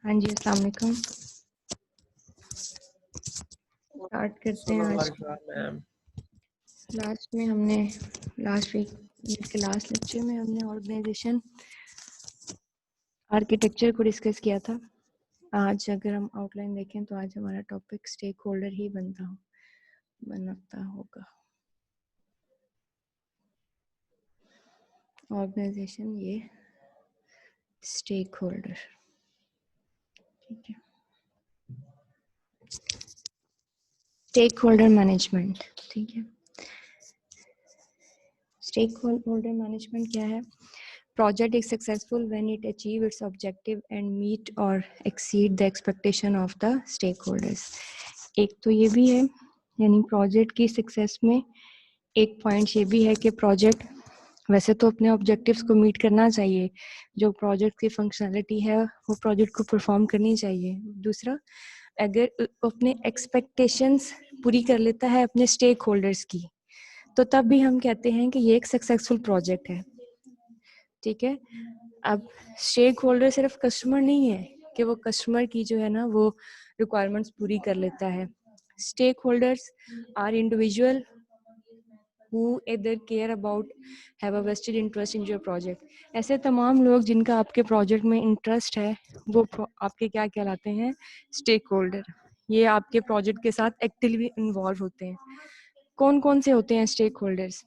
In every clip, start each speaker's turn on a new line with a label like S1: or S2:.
S1: हाँ जी, अस्सलाम वालेकुम। स्टार्ट करते हैं आज। लास्ट वीक के लास्ट लेक्चर में हमने ऑर्गेनाइजेशन आर्किटेक्चर को डिस्कस किया था। आज अगर हम आउटलाइन देखें तो आज हमारा टॉपिक स्टेक होल्डर ही बनता होगा। ऑर्गेनाइजेशन ये स्टेक होल्डर, ठीक है। स्टेक होल्डर मैनेजमेंट, ठीक है। स्टेक होल्डर मैनेजमेंट क्या है? Project is successful when it achieve its objective and meet or exceed the expectation of the stakeholders. एक तो ये भी है, यानी प्रोजेक्ट की सक्सेस में एक पॉइंट ये भी है कि प्रोजेक्ट वैसे तो अपने ऑब्जेक्टिव्स को मीट करना चाहिए, जो प्रोजेक्ट की फंक्शनलिटी है वो प्रोजेक्ट को परफॉर्म करनी चाहिए। दूसरा, अगर अपने एक्सपेक्टेशंस पूरी कर लेता है अपने स्टेक होल्डर्स की, तो तब भी हम कहते हैं कि ये एक सक्सेसफुल प्रोजेक्ट है, ठीक है। अब स्टेक होल्डर सिर्फ कस्टमर नहीं है कि वो कस्टमर की जो है ना वो रिक्वायरमेंट्स पूरी कर लेता है। Stakeholders are individual who either care about have a vested interest in your project. ऐसे तमाम लोग जिनका आपके प्रोजेक्ट में इंटरेस्ट है वो आपके क्या कहलाते हैं? Stakeholder. ये आपके प्रोजेक्ट के साथ एक्टिवली इन्वॉल्व होते हैं। कौन कौन से होते हैं स्टेक होल्डर्स?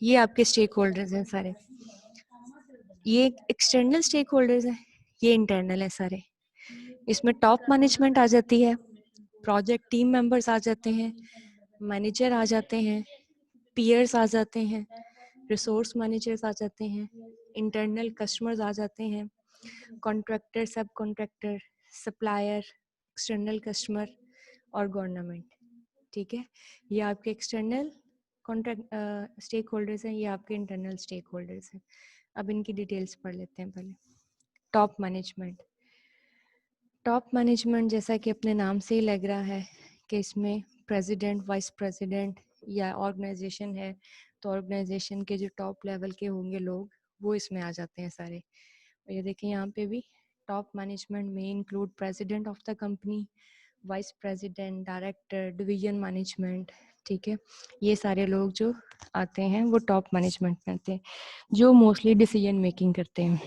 S1: ये आपके स्टेक होल्डर्स हैं सारे। ये एक्सटर्नल स्टेक होल्डर्स हैं, ये इंटरनल है सारे। इसमें टॉप मैनेजमेंट आ जाती है, प्रोजेक्ट टीम मेंबर्स आ जाते हैं, मैनेजर आ जाते हैं, पीयर्स आ जाते हैं, रिसोर्स मैनेजर्स आ जाते हैं, इंटरनल कस्टमर्स आ जाते हैं, कॉन्ट्रैक्टर, सब कॉन्ट्रैक्टर, सप्लायर, एक्सटर्नल कस्टमर और गवर्नमेंट, ठीक है। ये आपके एक्सटर्नल कॉन्ट्रैक्ट स्टेक होल्डर्स हैं, ये आपके इंटरनल स्टेक होल्डर्स हैं। अब इनकी डिटेल्स पढ़ लेते हैं पहले। Top management. टॉप मैनेजमेंट जैसा कि अपने नाम से ही लग रहा है कि इसमें प्रेसिडेंट, वाइस प्रेसिडेंट या ऑर्गेनाइजेशन है तो ऑर्गेनाइजेशन के जो टॉप लेवल के होंगे लोग वो इसमें आ जाते हैं सारे। और ये देखें यहाँ पे भी टॉप मैनेजमेंट में include president of the company, vice president, director, division management, ठीक है। ये सारे लोग जो आते हैं वो टॉप मैनेजमेंट में आते हैं, जो मोस्टली डिसीजन मेकिंग करते हैं,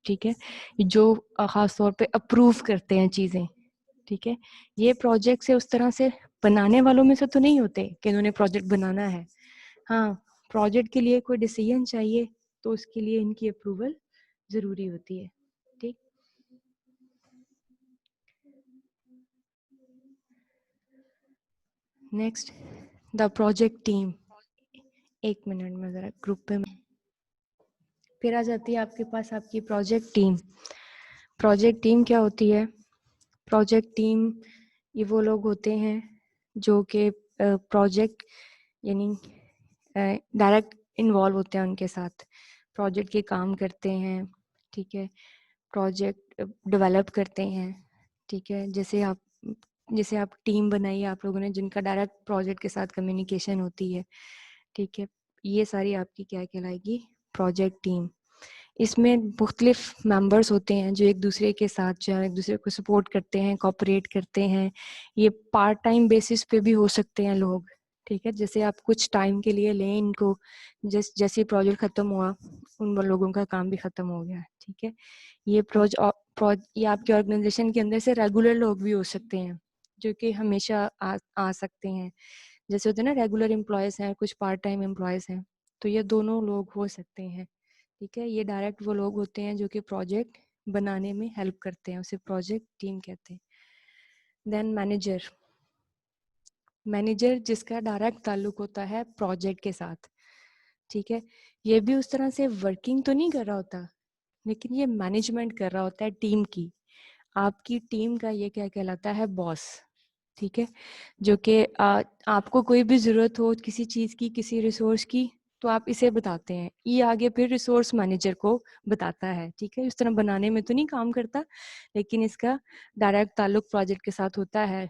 S1: ठीक है। जो खास तौर पे अप्रूव करते हैं चीज़ें, ठीक है। ये प्रोजेक्ट से उस तरह से बनाने वालों में से तो नहीं होते कि इन्होंने प्रोजेक्ट बनाना है। हाँ, प्रोजेक्ट के लिए कोई डिसीजन चाहिए तो उसके लिए इनकी अप्रूवल ज़रूरी होती है, ठीक। Next, the project team. एक मिनट में ज़रा ग्रुप पे फिर आ जाती है आपके पास आपकी प्रोजेक्ट टीम। प्रोजेक्ट टीम क्या होती है? प्रोजेक्ट टीम ये वो लोग होते हैं जो कि प्रोजेक्ट यानी डायरेक्ट इन्वॉल्व होते हैं उनके साथ, प्रोजेक्ट के काम करते हैं, ठीक है। प्रोजेक्ट डेवलप करते हैं, ठीक है। जैसे आप टीम बनाई आप लोगों ने जिनका डायरेक्ट प्रोजेक्ट के साथ कम्युनिकेशन होती है, ठीक है। ये सारी आपकी क्या कहलाएगी? Project team. इसमें मुख्तलिफ मेंबर्स होते हैं जो एक दूसरे के साथ जो है एक दूसरे को सपोर्ट करते हैं, कोऑपरेट करते हैं। ये पार्ट टाइम बेसिस पे भी हो सकते हैं लोग, ठीक है। जैसे आप कुछ टाइम के लिए लें इनको, जैसे प्रोजेक्ट ख़त्म हुआ उन लोगों का काम भी ख़त्म हो गया, ठीक है। ये आपके ऑर्गेनाइजेशन के अंदर से रेगुलर लोग भी हो सकते हैं जो कि हमेशा आ सकते हैं। जैसे होते हैं ना रेगुलर एम्प्लॉयज़ हैं, कुछ पार्ट टाइम एम्प्लॉयज़ हैं, तो ये दोनों लोग हो सकते हैं, ठीक है। ये डायरेक्ट वो लोग होते हैं जो कि प्रोजेक्ट बनाने में हेल्प करते हैं, उसे प्रोजेक्ट टीम कहते हैं। Then manager. मैनेजर जिसका डायरेक्ट ताल्लुक होता है प्रोजेक्ट के साथ, ठीक है। ये भी उस तरह से वर्किंग तो नहीं कर रहा होता, लेकिन ये मैनेजमेंट कर रहा होता है टीम की। आपकी टीम का ये क्या कहलाता है? बॉस, ठीक है। जो कि आपको कोई भी ज़रूरत हो किसी चीज़ की, किसी रिसोर्स की, तो आप इसे बताते हैं, ये आगे फिर रिसोर्स मैनेजर को बताता है, ठीक है। इस तरह बनाने में तो नहीं काम करता, लेकिन इसका डायरेक्ट ताल्लुक प्रोजेक्ट के साथ होता है।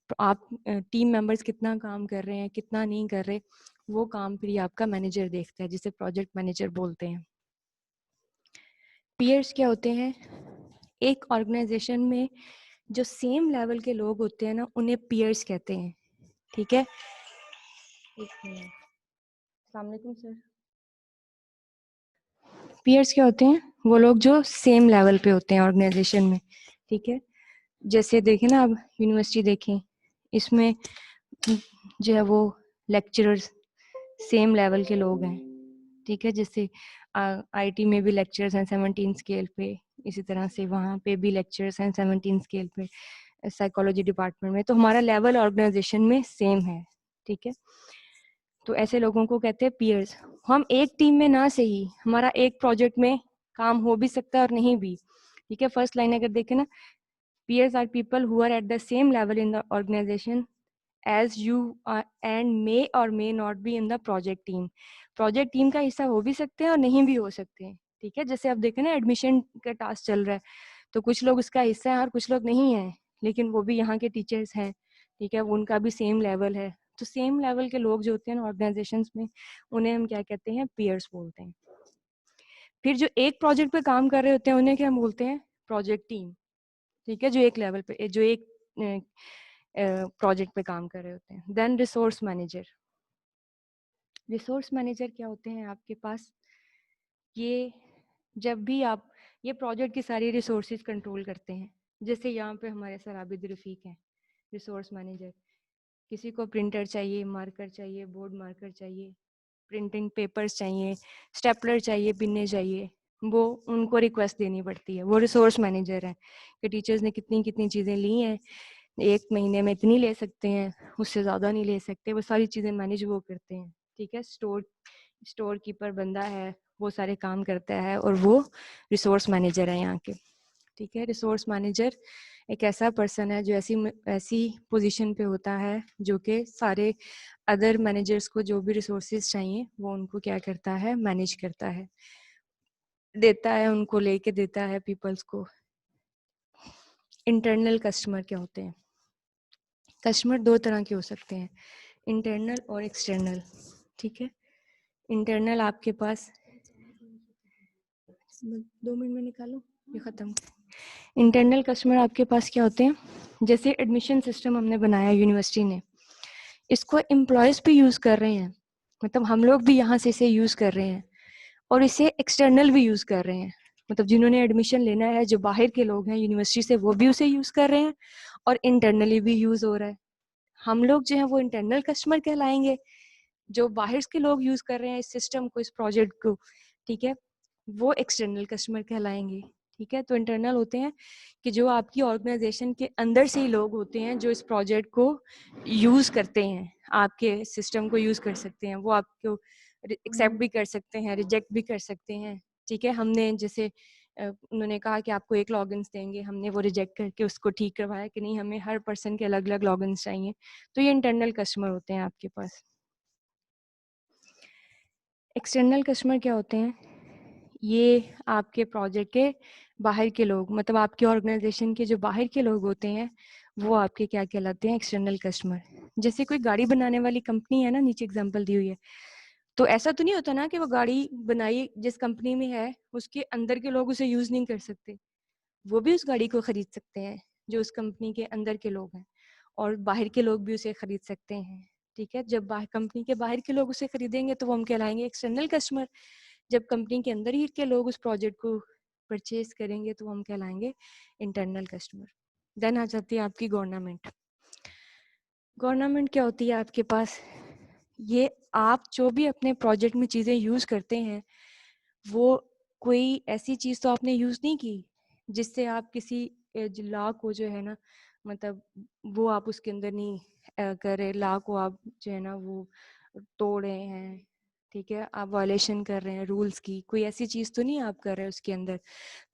S1: तो आप टीम मेंबर्स कितना काम कर रहे हैं, कितना नहीं कर रहे, वो काम फिर आपका मैनेजर देखता है, जिसे प्रोजेक्ट मैनेजर बोलते हैं। पीयर्स क्या होते हैं? एक ऑर्गेनाइजेशन में जो सेम लेवल के लोग होते हैं ना, उन्हें पीयर्स कहते हैं। ठीक है, एक मिनट। अस्सलाम वालेकुम सर। पीयर्स क्या होते हैं? वो लोग जो सेम लेवल पे होते हैं ऑर्गेनाइजेशन में। ठीक है, जैसे देखें ना, अब यूनिवर्सिटी देखें, इसमें जो है वो लेक्चरर्स सेम लेवल के लोग हैं। ठीक है, जैसे आईटी में भी लेक्चरर्स हैं 17 स्केल पे, इसी तरह से वहाँ पे भी लेक्चरर्स हैं 17 स्केल पे साइकोलॉजी डिपार्टमेंट में। तो हमारा लेवल ऑर्गेनाइजेशन में सेम है। ठीक है, तो ऐसे लोगों को कहते हैं पीयर्स। हम एक टीम में ना सही, हमारा एक प्रोजेक्ट में काम हो भी सकता है और नहीं भी। ठीक है, फर्स्ट लाइन अगर देखें ना, peers are people who are at the same level in the organization as you are and may or may not be in the project team. Project team का हिस्सा हो भी सकते हैं और नहीं भी हो सकते हैं। ठीक है, जैसे आप देखें ना, एडमिशन का टास्क चल रहा है, तो कुछ लोग उसका हिस्सा हैं और कुछ लोग नहीं हैं, लेकिन वो भी यहाँ के टीचर्स हैं। ठीक है, वो उनका भी सेम लेवल है। तो सेम लेवल के लोग जो होते हैं ऑर्गेनाइजेशंस में, उन्हें हम क्या कहते हैं? पीयर्स बोलते हैं। फिर जो एक प्रोजेक्ट पे काम कर रहे होते हैं, उन्हें क्या बोलते हैं? Project team. ठीक है, जो एक लेवल पे, जो एक प्रोजेक्ट पे काम कर रहे होते हैं। Then resource manager. Resource manager क्या होते हैं आपके पास? ये जब भी आप ये प्रोजेक्ट की सारी रिसोर्सेज कंट्रोल करते हैं। जैसे यहाँ पे हमारे सर आबिद रफीक हैं, रिसोर्स मैनेजर। किसी को प्रिंटर चाहिए, मार्कर चाहिए, बोर्ड मार्कर चाहिए, प्रिंटिंग पेपर्स चाहिए, स्टेपलर चाहिए, पिन्ने चाहिए, वो उनको रिक्वेस्ट देनी पड़ती है। वो रिसोर्स मैनेजर है कि टीचर्स ने कितनी कितनी चीज़ें ली हैं, एक महीने में इतनी ले सकते हैं, उससे ज़्यादा नहीं ले सकते। वो सारी चीज़ें मैनेज वो करते हैं। ठीक है, स्टोर कीपर बंदा है, वो सारे काम करता है, और वो रिसोर्स मैनेजर है यहाँ के। ठीक है, रिसोर्स मैनेजर एक ऐसा पर्सन है जो ऐसी ऐसी पोजीशन पे होता है जो कि सारे अदर मैनेजर्स को जो भी रिसोर्सेज चाहिए वो उनको क्या करता है? मैनेज करता है, देता है, उनको लेके देता है पीपल्स को। इंटरनल कस्टमर क्या होते हैं? कस्टमर दो तरह के हो सकते हैं, इंटरनल और एक्सटर्नल। ठीक है, इंटरनल आपके पास 2 मिनट में निकालो, ये खत्म। इंटरनल कस्टमर आपके पास क्या होते हैं? जैसे एडमिशन सिस्टम हमने बनाया यूनिवर्सिटी ने, इसको एम्प्लॉयज भी यूज कर रहे हैं, मतलब हम लोग भी यहाँ से इसे यूज कर रहे हैं, और इसे एक्सटर्नल भी यूज कर रहे हैं। मतलब जिन्होंने एडमिशन लेना है, जो बाहर के लोग हैं यूनिवर्सिटी से, वो भी उसे यूज कर रहे हैं, और इंटरनली भी यूज हो रहा है। हम लोग जो है वो इंटरनल कस्टमर कहलाएंगे, जो बाहर के लोग यूज कर रहे हैं इस सिस्टम को, इस प्रोजेक्ट को। ठीक है, वो एक्सटर्नल कस्टमर कहलाएंगे। ठीक है, तो इंटरनल होते हैं कि जो आपकी ऑर्गेनाइजेशन के अंदर से ही लोग होते हैं जो इस प्रोजेक्ट को यूज करते हैं, आपके सिस्टम को यूज कर सकते हैं। वो आपको एक्सेप्ट भी कर सकते हैं, रिजेक्ट भी कर सकते हैं। ठीक है, हमने जैसे उन्होंने कहा कि आपको एक लॉगिन्स देंगे, हमने वो रिजेक्ट करके उसको ठीक करवाया कि नहीं, हमें हर पर्सन के अलग अलग लॉगिन्स चाहिए। तो ये इंटरनल कस्टमर होते हैं आपके पास। एक्सटर्नल कस्टमर क्या होते हैं? ये आपके प्रोजेक्ट के बाहर के लोग, मतलब आपके ऑर्गेनाइजेशन के जो बाहर के लोग होते हैं, वो आपके क्या कहलाते हैं? External customer. जैसे कोई गाड़ी बनाने वाली कंपनी है ना, नीचे एग्जांपल दी हुई है, तो ऐसा तो नहीं होता ना कि वो गाड़ी बनाई जिस कंपनी में है, उसके अंदर के लोग उसे यूज नहीं कर सकते। वो भी उस गाड़ी को खरीद सकते हैं, जो उस कंपनी के अंदर के लोग हैं, और बाहर के लोग भी उसे खरीद सकते हैं। ठीक है, जब कंपनी के बाहर के लोग उसे खरीदेंगे तो वो हम कहलाएंगे एक्सटर्नल कस्टमर। जब कंपनी के अंदर ही के लोग उस प्रोजेक्ट को परचेज करेंगे तो हम कहलाएंगे इंटरनल कस्टमर। देन आ जाती है आपकी गवर्नमेंट। गवर्नमेंट क्या होती है आपके पास? ये आप जो भी अपने प्रोजेक्ट में चीज़ें यूज़ करते हैं, वो कोई ऐसी चीज़ तो आपने यूज़ नहीं की जिससे आप किसी लॉ को जो है ना, मतलब वो आप उसके अंदर नहीं करे, लॉ को आप जो है ना वो तोड़ रहे हैं। ठीक है, आप वायलेशन कर रहे हैं रूल्स की, कोई ऐसी चीज़ तो नहीं आप कर रहे हैं उसके अंदर।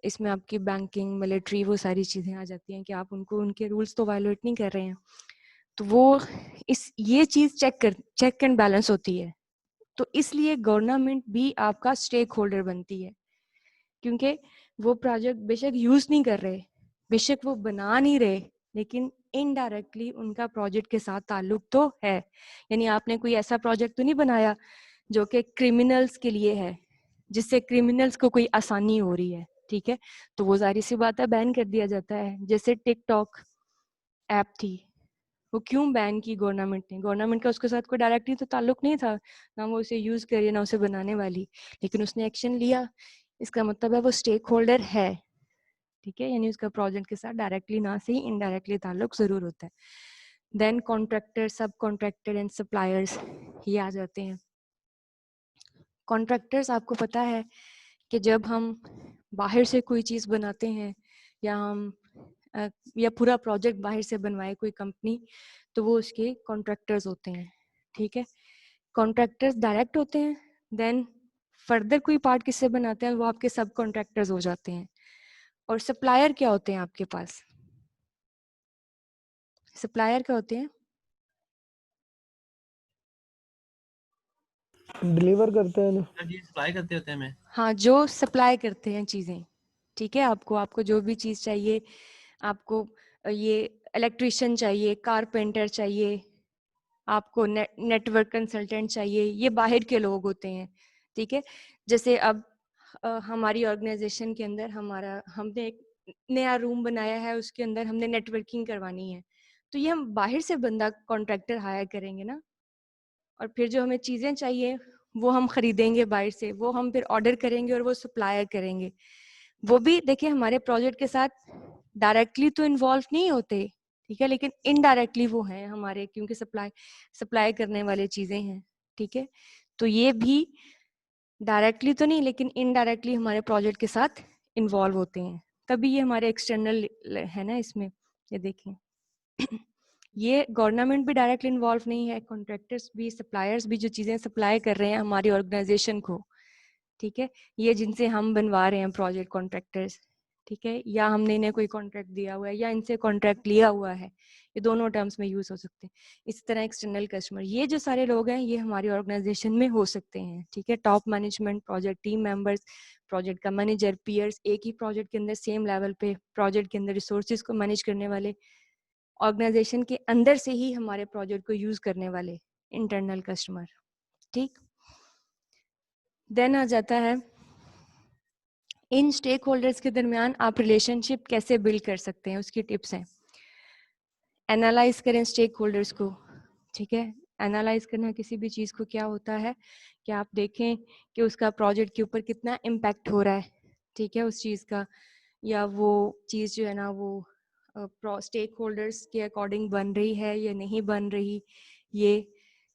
S1: इसमें आपकी बैंकिंग, मिलिट्री, वो सारी चीज़ें आ जाती हैं कि आप उनको, उनके रूल्स तो वायलेट नहीं कर रहे हैं। तो वो ये चीज़ चेक एंड बैलेंस होती है। तो इसलिए गवर्नमेंट भी आपका स्टेक होल्डर बनती है, क्योंकि वो प्रोजेक्ट बेशक यूज नहीं कर रहे, बेशक वो बना नहीं रहे, लेकिन इनडायरेक्टली उनका प्रोजेक्ट के साथ ताल्लुक तो है। यानी आपने कोई ऐसा प्रोजेक्ट तो नहीं बनाया जो कि क्रिमिनल्स के लिए है, जिससे क्रिमिनल्स को कोई आसानी हो रही है। ठीक है, तो वो जाहिर सी बात है बैन कर दिया जाता है। जैसे टिकटॉक ऐप थी, वो क्यों बैन की गवर्नमेंट ने? गवर्नमेंट का उसके साथ कोई डायरेक्टली तो ताल्लुक नहीं था, ना वो उसे यूज करिए ना उसे बनाने वाली, लेकिन उसने एक्शन लिया। इसका मतलब है वो स्टेक होल्डर है, ठीक है, यानी उसका प्रोजेक्ट के साथ डायरेक्टली ना से ही इनडायरेक्टली ताल्लुक जरूर होता है। देन कॉन्ट्रैक्टर, सब कॉन्ट्रैक्टर एंड सप्लायर्स ये आ जाते हैं। कॉन्ट्रैक्टर्स, आपको पता है कि जब हम बाहर से कोई चीज़ बनाते हैं या हम या पूरा प्रोजेक्ट बाहर से बनवाए कोई कंपनी, तो वो उसके कॉन्ट्रैक्टर्स होते हैं, ठीक है। कॉन्ट्रैक्टर्स डायरेक्ट होते हैं, देन फर्दर कोई पार्ट किससे बनाते हैं वो आपके सब कॉन्ट्रैक्टर्स हो जाते हैं। और सप्लायर क्या होते हैं आपके पास? सप्लायर क्या होते हैं?
S2: डिलीवर करते हैं
S3: जी, सप्लाई करते होते हैं हमें।
S1: हाँ, जो सप्लाई करते हैं चीज़ें, ठीक है। आपको जो भी चीज़ चाहिए, आपको ये इलेक्ट्रिशियन चाहिए, कारपेंटर चाहिए, आपको नेटवर्क कंसल्टेंट चाहिए, ये बाहर के लोग होते हैं, ठीक है। जैसे अब हमारी ऑर्गेनाइजेशन के अंदर हमने एक नया रूम बनाया है, उसके अंदर हमने नेटवर्किंग करवानी है, तो ये हम बाहर से बंदा कॉन्ट्रैक्टर हायर करेंगे ना। और फिर जो हमें चीज़ें चाहिए वो हम खरीदेंगे बाहर से, वो हम फिर ऑर्डर करेंगे और वो सप्लायर करेंगे। वो भी देखिए हमारे प्रोजेक्ट के साथ डायरेक्टली तो इन्वॉल्व नहीं होते, ठीक है, लेकिन इनडायरेक्टली वो हैं हमारे, क्योंकि सप्लाई करने वाले चीज़ें हैं, ठीक है। तो ये भी डायरेक्टली तो नहीं लेकिन इनडायरेक्टली हमारे प्रोजेक्ट के साथ इन्वॉल्व होते हैं, तभी ये हमारे एक्सटर्नल है ना। इसमें ये देखें ये गवर्नमेंट भी डायरेक्टली इन्वॉल्व नहीं है, कॉन्ट्रैक्टर्स भी, सप्लायर्स भी, जो चीज़ें सप्लाई कर रहे हैं हमारी ऑर्गेनाइजेशन को, ठीक है, ये जिनसे हम बनवा रहे हैं प्रोजेक्ट, कॉन्ट्रैक्टर्स, ठीक है, या हमने इन्हें कोई कॉन्ट्रैक्ट दिया हुआ है या इनसे कॉन्ट्रैक्ट लिया हुआ है, ये दोनों टर्म्स में यूज हो सकते हैं। इसी तरह एक्सटर्नल कस्टमर, ये जो सारे लोग हैं ये हमारी ऑर्गेनाइजेशन में हो सकते हैं, ठीक है। Top management, project team members, project का मैनेजर, पीयर्स, एक ही प्रोजेक्ट के अंदर सेम लेवल पे प्रोजेक्ट के अंदर रिसोर्सेज को मैनेज करने वाले, ऑर्गेनाइजेशन के अंदर से ही हमारे प्रोजेक्ट को यूज करने वाले इंटरनल कस्टमर, ठीक। देन आ जाता है इन स्टेक होल्डर्स के दरमियान आप रिलेशनशिप कैसे बिल्ड कर सकते हैं, उसकी टिप्स हैं। एनालाइज करें स्टेक होल्डर्स को, ठीक है। एनालाइज करना किसी भी चीज़ को क्या होता है कि आप देखें कि उसका प्रोजेक्ट के ऊपर कितना इम्पैक्ट हो रहा है, ठीक है, उस चीज़ का, या वो चीज़ जो है ना वो स्टेक होल्डर्स के अकॉर्डिंग बन रही है या नहीं बन रही। ये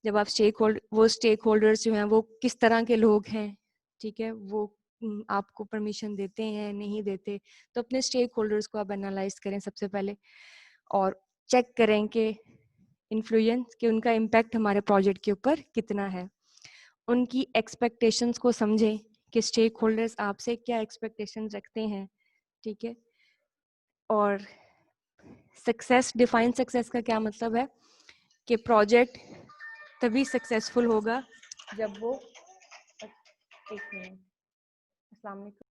S1: जब आप वो स्टेक होल्डर्स जो हैं वो किस तरह के लोग हैं, ठीक है, वो आपको परमिशन देते हैं नहीं देते, तो अपने स्टेक होल्डर्स को आप एनालाइज करें सबसे पहले, और चेक करें कि इन्फ्लुएंस कि उनका इम्पैक्ट हमारे प्रोजेक्ट के ऊपर कितना है। उनकी एक्सपेक्टेशंस को समझें कि स्टेक होल्डर्स आपसे क्या एक्सपेक्टेशंस रखते हैं, ठीक है। और डिफाइन सक्सेस का क्या मतलब है कि प्रोजेक्ट तभी सक्सेसफुल होगा जब वो, एक मिनट, अस्सलाम वालेकुम।